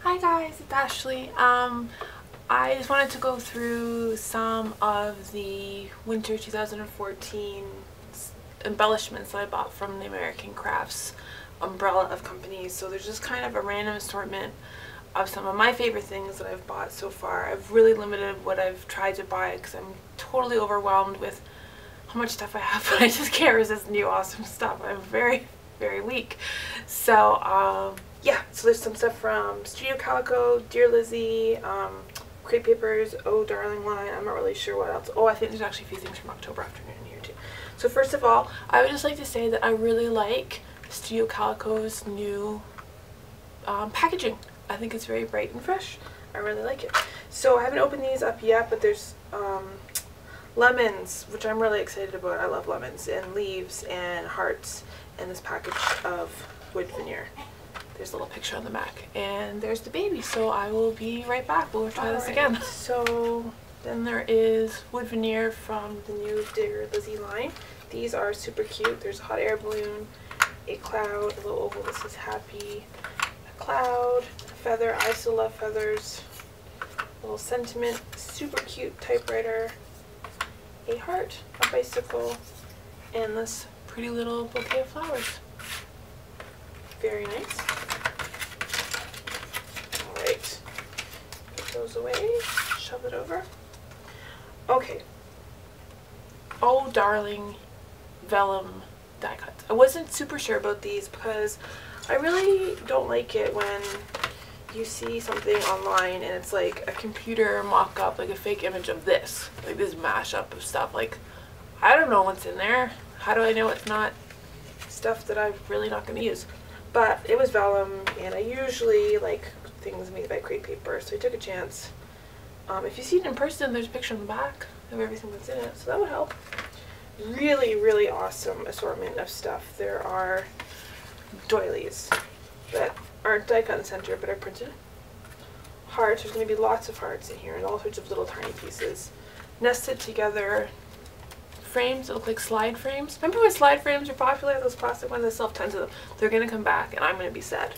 Hi guys, it's Ashley. I just wanted to go through some of the winter 2014 embellishments that I bought from the American Crafts umbrella of companies. So there's just kind of a random assortment of some of my favorite things that I've bought so far. I've really limited what I've tried to buy because I'm totally overwhelmed with how much stuff I have, but I just can't resist new awesome stuff. I'm very, very weak. So yeah, so there's some stuff from Studio Calico, Dear Lizzy, crepe papers, Oh Darling line. I'm not really sure what else. Oh, I think there's actually a few things from October Afternoon here too. So first of all, I would just like to say that I really like Studio Calico's new packaging. I think it's very bright and fresh. I really like it. So I haven't opened these up yet, but there's lemons, which I'm really excited about. I love lemons, and leaves and hearts, and this package of wood veneer. There's a little picture on the back, and there's the baby. So I will be right back. We'll try this again. So then there is wood veneer from the new Dear Lizzy line. These are super cute. There's a hot air balloon, a cloud, a little oval that says happy, a cloud, a feather. I still love feathers. A little sentiment, super cute typewriter, a heart, a bicycle, and this pretty little bouquet of flowers. Very nice. Alright, put those away, shove it over. Okay. Oh Darling vellum die cuts. I wasn't super sure about these because I really don't like it when you see something online and it's like a computer mock-up, like a fake image of this, like this mashup of stuff. Like, I don't know what's in there. How do I know it's not stuff that I'm really not going to use? But it was vellum, and I usually like things made by crepe paper, so I took a chance. If you see it in person, there's a picture on the back of everything that's in it, so that would help. Really, really awesome assortment of stuff. There are doilies that aren't die cut in the center, but are printed. Hearts, there's going to be lots of hearts in here, and all sorts of little tiny pieces. Nested together. Frames that look like slide frames. Remember when slide frames were popular? Those plastic ones, I still have tons of them. They're going to come back, and I'm going to be sad.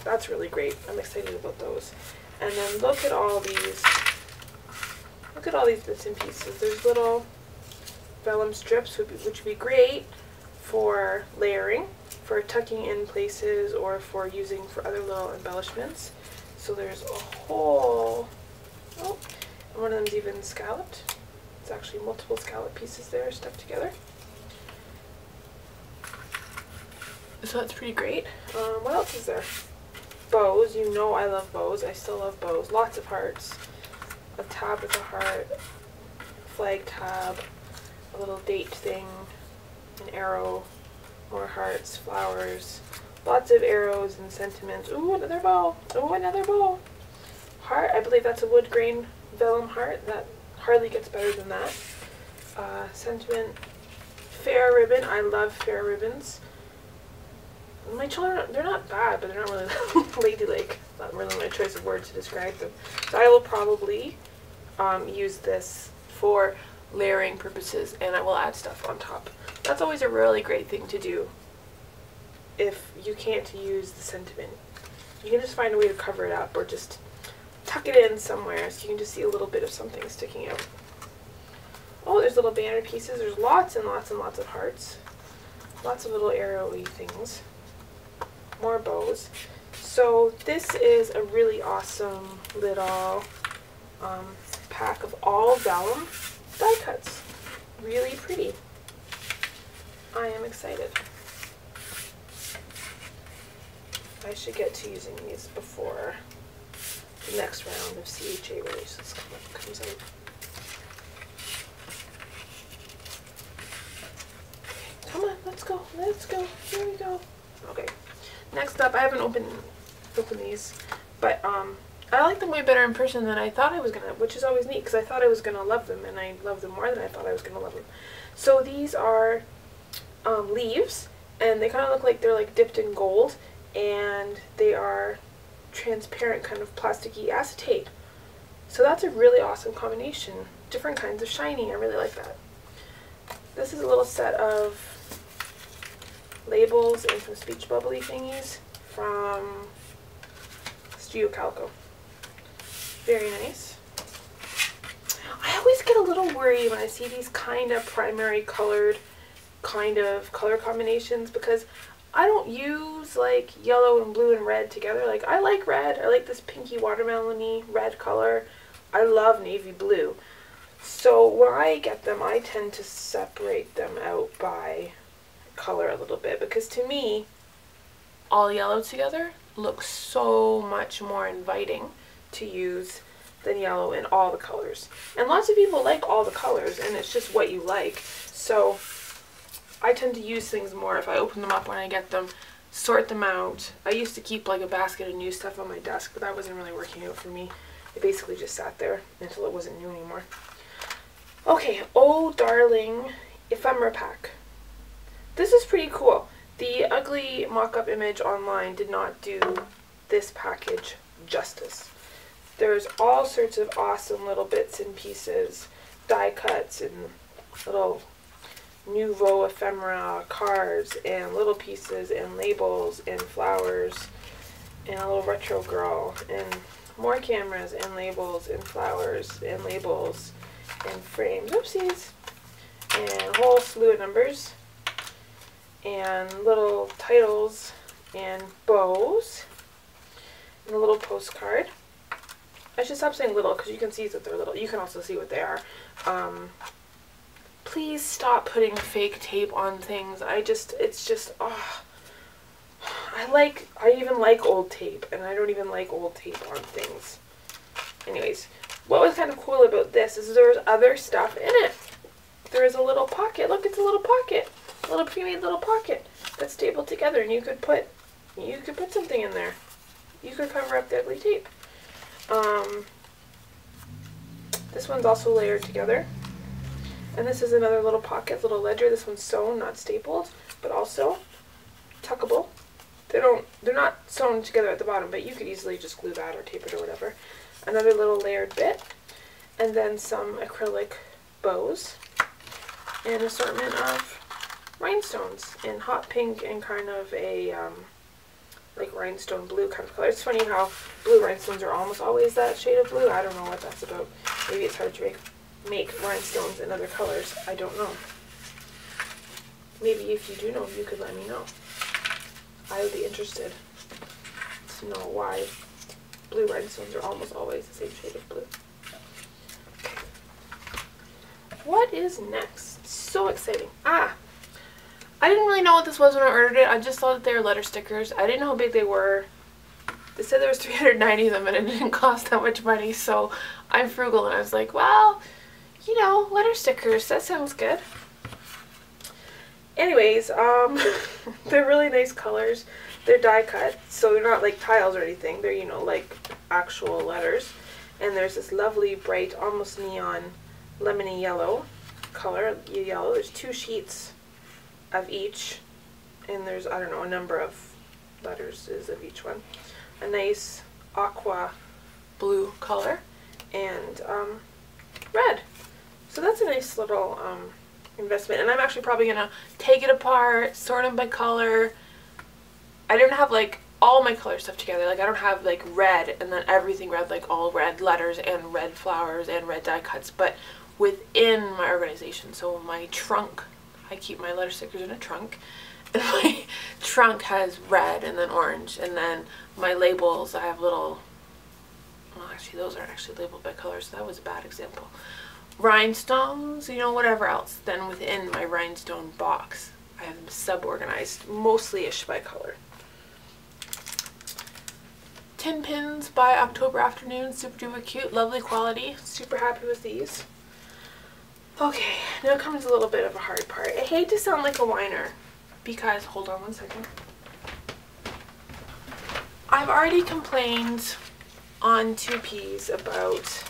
That's really great. I'm excited about those. And then look at all these. Look at all these bits and pieces. There's little vellum strips, which would be great for layering, for tucking in places, or for using for other little embellishments. So there's a whole, oh, and one of them's even scalloped. It's actually multiple scallop pieces there stuck together. So that's pretty great. What else is there? Bows. You know I love bows. I still love bows. Lots of hearts. A tab with a heart. Flag tab. A little date thing. An arrow. More hearts. Flowers. Lots of arrows and sentiments. Ooh, another bow. Ooh, another bow. Heart. I believe that's a wood grain vellum heart. That hardly gets better than that. Sentiment. Fair ribbon. I love fair ribbons. My children, they're not bad, but they're not really ladylike. Not really my choice of words to describe them. So I will probably use this for layering purposes, and I will add stuff on top. That's always a really great thing to do if you can't use the sentiment. You can just find a way to cover it up, or just tuck it in somewhere so you can just see a little bit of something sticking out. Oh, there's little banner pieces. There's lots and lots and lots of hearts. Lots of little arrowy things. More bows. So this is a really awesome little pack of all vellum die cuts. Really pretty. I am excited. I should get to using these before the next round of CHA releases comes out. Come on, let's go, let's go. Here we go. Okay. Next up, I haven't opened these, but I like them way better in person than I thought I was gonna, which is always neat because I thought I was gonna love them, and I love them more than I thought I was gonna love them. So these are leaves, and they kind of look like they're like dipped in gold, and they are transparent, kind of plasticky acetate. So that's a really awesome combination. Different kinds of shiny. I really like that. This is a little set of labels and some speech bubbly thingies from Studio Calico. Very nice. I always get a little worried when I see these kind of primary colored kind of color combinations, because I don't use like yellow and blue and red together. Like, I like red. I like this pinky watermelon-y red color. I love navy blue. So when I get them, I tend to separate them out by color a little bit, because to me, all yellow together looks so much more inviting to use than yellow in all the colors. And lots of people like all the colors, and it's just what you like. So I tend to use things more if I open them up when I get them, sort them out. I used to keep like a basket of new stuff on my desk, but that wasn't really working out for me. It basically just sat there until it wasn't new anymore. Okay, Oh Darling ephemera pack. This is pretty cool. The ugly mock-up image online did not do this package justice. There's all sorts of awesome little bits and pieces, die cuts and little nouveau ephemera cards and little pieces and labels and flowers and a little retro girl and more cameras and labels and flowers and labels and frames, oopsies, and a whole slew of numbers and little titles and bows and a little postcard. I should stop saying little because you can see that they're little. You can also see what they are. Please stop putting fake tape on things. It's just, oh. I even like old tape, and I don't even like old tape on things. Anyways, what was kind of cool about this is there was other stuff in it. There is a little pocket. Look, it's a little pocket. A little pre-made little pocket that's stapled together, and you could put something in there. You could cover up the ugly tape. This one's also layered together. And this is another little pocket, little ledger. This one's sewn, not stapled, but also tuckable. They're not sewn together at the bottom, but you could easily just glue that or tape it or whatever. Another little layered bit, and then some acrylic bows, and an assortment of rhinestones in hot pink and kind of a like rhinestone blue kind of color. It's funny how blue rhinestones are almost always that shade of blue. I don't know what that's about. Maybe it's hard to make rhinestones in other colors. I don't know. Maybe if you do know, you could let me know. I would be interested to know why blue rhinestones are almost always the same shade of blue. Okay. What is next? So exciting. I didn't really know what this was when I ordered it. I just saw that they were letter stickers. I didn't know how big they were. They said there was 390 of them and it didn't cost that much money, so I'm frugal and I was like, well, you know, letter stickers, that sounds good. Anyways, they're really nice colors. They're die cut, so they're not like tiles or anything. They're, you know, like actual letters. And there's this lovely, bright, almost neon, lemony yellow color. Yellow. There's 2 sheets of each, and there's, I don't know, a number of letters is of each one. A nice aqua blue color and red. So that's a nice little investment, and I'm actually probably gonna take it apart, sort them by color. I don't have like all my color stuff together. Like, I don't have like red and then everything red, like all red letters and red flowers and red die cuts, but within my organization. So my trunk, I keep my letter stickers in a trunk, and my trunk has red and then orange, and then my labels, I have little, well actually those aren't actually labeled by color, so that was a bad example. Rhinestones, you know, whatever else. Then within my rhinestone box, I have them sub-organized, mostly-ish by color. Tin pins by October Afternoon, super duper cute, lovely quality, super happy with these. Okay, now comes a little bit of a hard part. I hate to sound like a whiner because, hold on one second. I've already complained on 2Ps about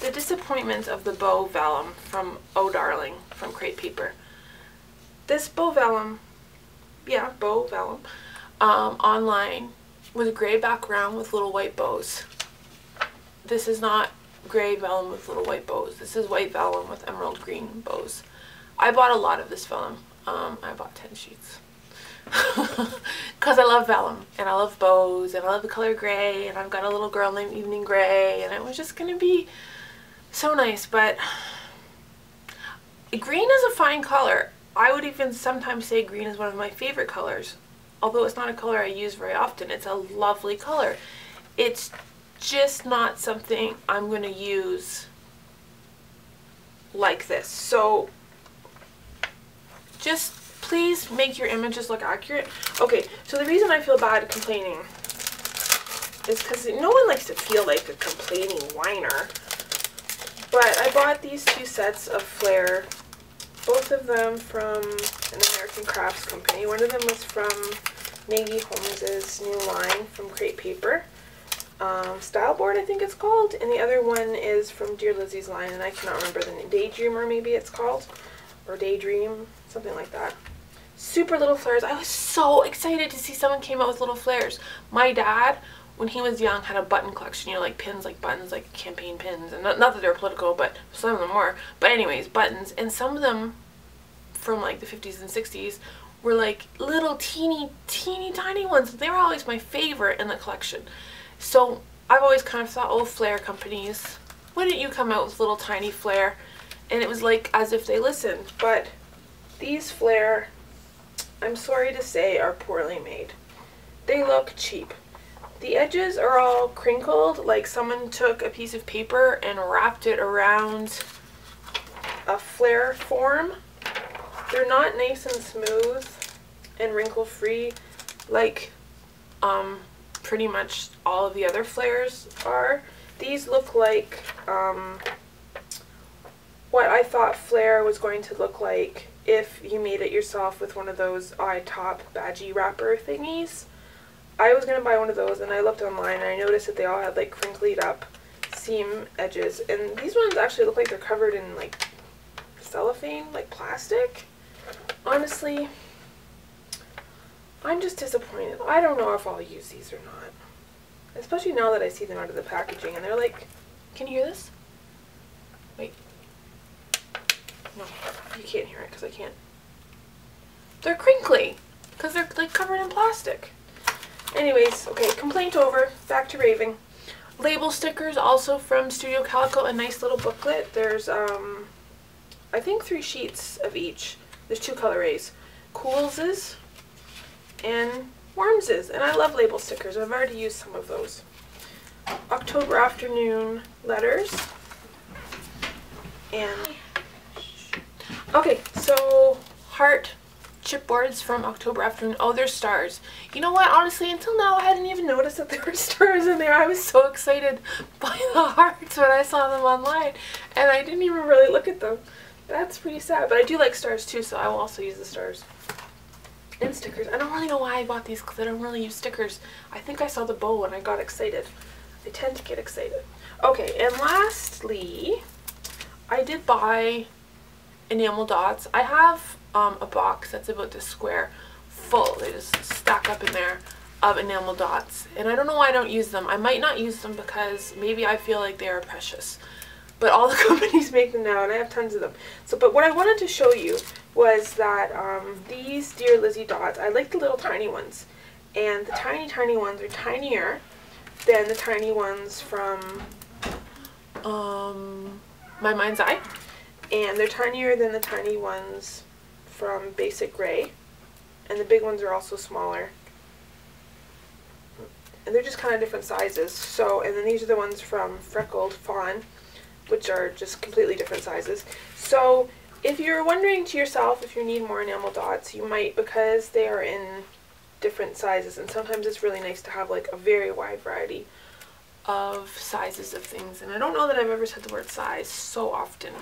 the disappointment of the bow vellum from Oh Darling from Crate Paper. This bow vellum, yeah, bow vellum, online with a gray background with little white bows. This is not gray vellum with little white bows. This is white vellum with emerald green bows. I bought a lot of this vellum. I bought 10 sheets. Because because I love vellum and I love bows and I love the color gray, and I've got a little girl named Evening Gray, and it was just gonna be so nice. But green is a fine color. I would even sometimes say green is one of my favorite colors. Although it's not a color I use very often, it's a lovely color. It's just not something I'm going to use like this. So just please make your images look accurate. Okay, so the reason I feel bad complaining is because no one likes to feel like a complaining whiner. But I bought these two sets of Flair, both of them from an American crafts company. One of them was from Maggie Holmes' new line from Create Paper. Style Board, I think it's called, and the other one is from Dear Lizzy's line, and I cannot remember the name. Daydreamer, maybe it's called, or Daydream, something like that. Super little flares. I was so excited to see someone came out with little flares. My dad, when he was young, had a button collection, you know, like pins, like buttons, like campaign pins, and not that they're political, but some of them were. But anyways, buttons, and some of them from like the 50s and 60s were like little teeny tiny ones. They were always my favorite in the collection. So I've always kind of thought, oh, Flair companies, why didn't you come out with little tiny Flair? And it was like as if they listened. But these Flair, I'm sorry to say, are poorly made. They look cheap. The edges are all crinkled, like someone took a piece of paper and wrapped it around a Flair form. They're not nice and smooth and wrinkle free like pretty much all of the other Flairs are. These look like what I thought Flair was going to look like if you made it yourself with one of those eye-top badgie wrapper thingies. I was going to buy one of those, and I looked online and I noticed that they all had like crinkled up seam edges, and these ones actually look like they're covered in like cellophane, like plastic. Honestly, I'm just disappointed. I don't know if I'll use these or not. Especially now that I see them out of the packaging and they're like, can you hear this? Wait. No, you can't hear it because I can't. They're crinkly because they're like covered in plastic. Anyways, okay, complaint over. Back to raving. Label stickers also from Studio Calico, a nice little booklet. There's, I think 3 sheets of each. There's 2 colorways. Cools's and Worms's, and I love label stickers. I've already used some of those. October Afternoon letters. And okay, so heart chipboards from October Afternoon. Oh, there's stars. You know what? Honestly, until now, I hadn't even noticed that there were stars in there. I was so excited by the hearts when I saw them online, and I didn't even really look at them. That's pretty sad, but I do like stars too, so I will also use the stars. And stickers. I don't really know why I bought these because I don't really use stickers. I think I saw the bow and I got excited. I tend to get excited. Okay, and lastly, I did buy enamel dots. I have a box that's about this square full. They just stack up in there of enamel dots. And I don't know why I don't use them. I might not use them because maybe I feel like they are precious. But all the companies make them now, and I have tons of them. So, but what I wanted to show you was that these Dear Lizzy dots, I like the little tiny ones. And the tiny ones are tinier than the tiny ones from My Mind's Eye. And they're tinier than the tiny ones from Basic Gray. And the big ones are also smaller. And they're just kind of different sizes. So, and then these are the ones from Freckled Fawn, which are just completely different sizes. So if you're wondering to yourself if you need more enamel dots, you might, because they are in different sizes, and sometimes it's really nice to have like a very wide variety of sizes of things. And I don't know that I've ever said the word size so often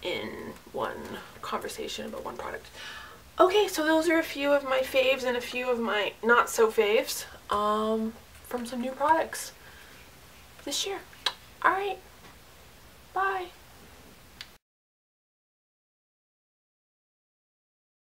in one conversation about one product. Okay, so those are a few of my faves and a few of my not so faves from some new products this year. Alright. Bye.